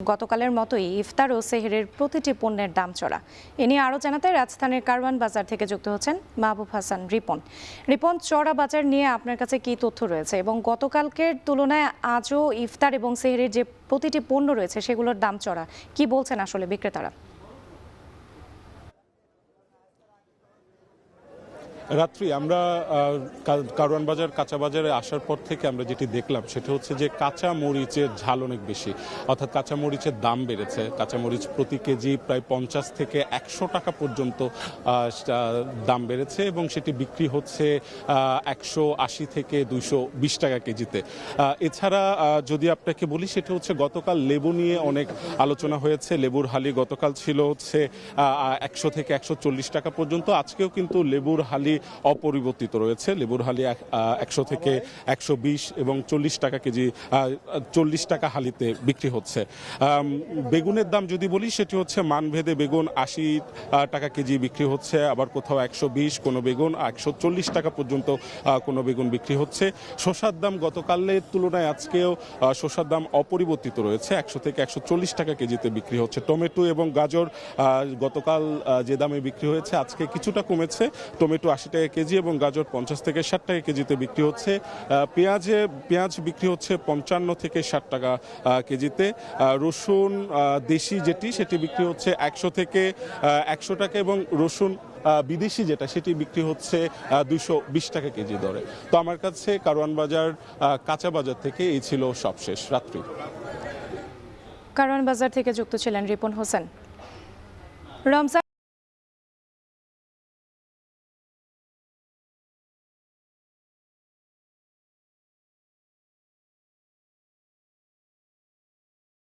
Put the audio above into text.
গতকালের মতোই ইফতার ও সেহরির প্রতিটি পণ্যের দাম চড়া। এ নিয়ে আরও জানাতে রাজধানীর কারওয়ান বাজার থেকে যুক্ত হচ্ছেন মাহবুব হাসান রিপন। রিপন, চড়া বাজার নিয়ে আপনার কাছে কি তথ্য রয়েছে এবং গতকালকের তুলনায় আজও ইফতার এবং সেহরির যে প্রতিটি পণ্য রয়েছে সেগুলোর দাম চড়া, কি বলছেন আসলে বিক্রেতারা? রাত্রি আমরা কারওয়ান বাজার কাঁচা বাজারে আসার পর থেকে আমরা যেটি দেখলাম সেটা হচ্ছে যে কাঁচা মরিচের ঝাল অনেক বেশি, অর্থাৎ কাঁচা মরিচের দাম বেড়েছে। কাঁচা মরিচ প্রতি কেজি প্রায় 50 থেকে 100 টাকা পর্যন্ত দাম বেড়েছে এবং সেটি বিক্রি হচ্ছে 180 থেকে 220 টাকা কেজিতে। এছাড়া যদি আপনাকে বলি সেটা হচ্ছে গতকাল লেবু নিয়ে অনেক আলোচনা হয়েছে। লেবুর হালি গতকাল ছিল হচ্ছে 100 থেকে 140 টাকা পর্যন্ত। আজকেও কিন্তু লেবুর হালি অপরিবর্তিত রয়েছে। লেবুর হালি 100 থেকে 120 এবং 40 টাকা কেজি, 40 টাকা হালিতে বিক্রি হচ্ছে। বেগুনের দাম যদি বলি সেটি হচ্ছে মানভেদে বেগুন 80 টাকা কেজি বিক্রি হচ্ছে, আবার কোথাও 120, কোনো বেগুন 140 টাকা পর্যন্ত কোনো বেগুন বিক্রি হচ্ছে। শসার দাম গতকালের তুলনায় আজকেও শসার দাম অপরিবর্তিত রয়েছে, 100 থেকে 140 টাকা কেজিতে বিক্রি হচ্ছে। টমেটো এবং গাজর গতকাল যে দামে বিক্রি হয়েছে আজকে কিছুটা কমেছে। টমেটো 80 টাকা কেজি এবং গাজর 50 থেকে 60 টাকা কেজিতে বিক্রি হচ্ছে। পেঁয়াজ বিক্রি হচ্ছে 55 থেকে 60 টাকা কেজিতে। রসুন দেশি সেটি বিক্রি হচ্ছে 100 থেকে 100 টাকা এবং রসুন বিদেশি সেটি বিক্রি হচ্ছে 220 টাকা কেজি দরে। তো আমার কাছে কারওয়ান বাজার কাঁচা বাজার থেকে এই ছিল সবশেষ। রাত্রি কারওয়ান বাজার থেকে যুক্ত ছিলেন রিপন হোসেন। রমজান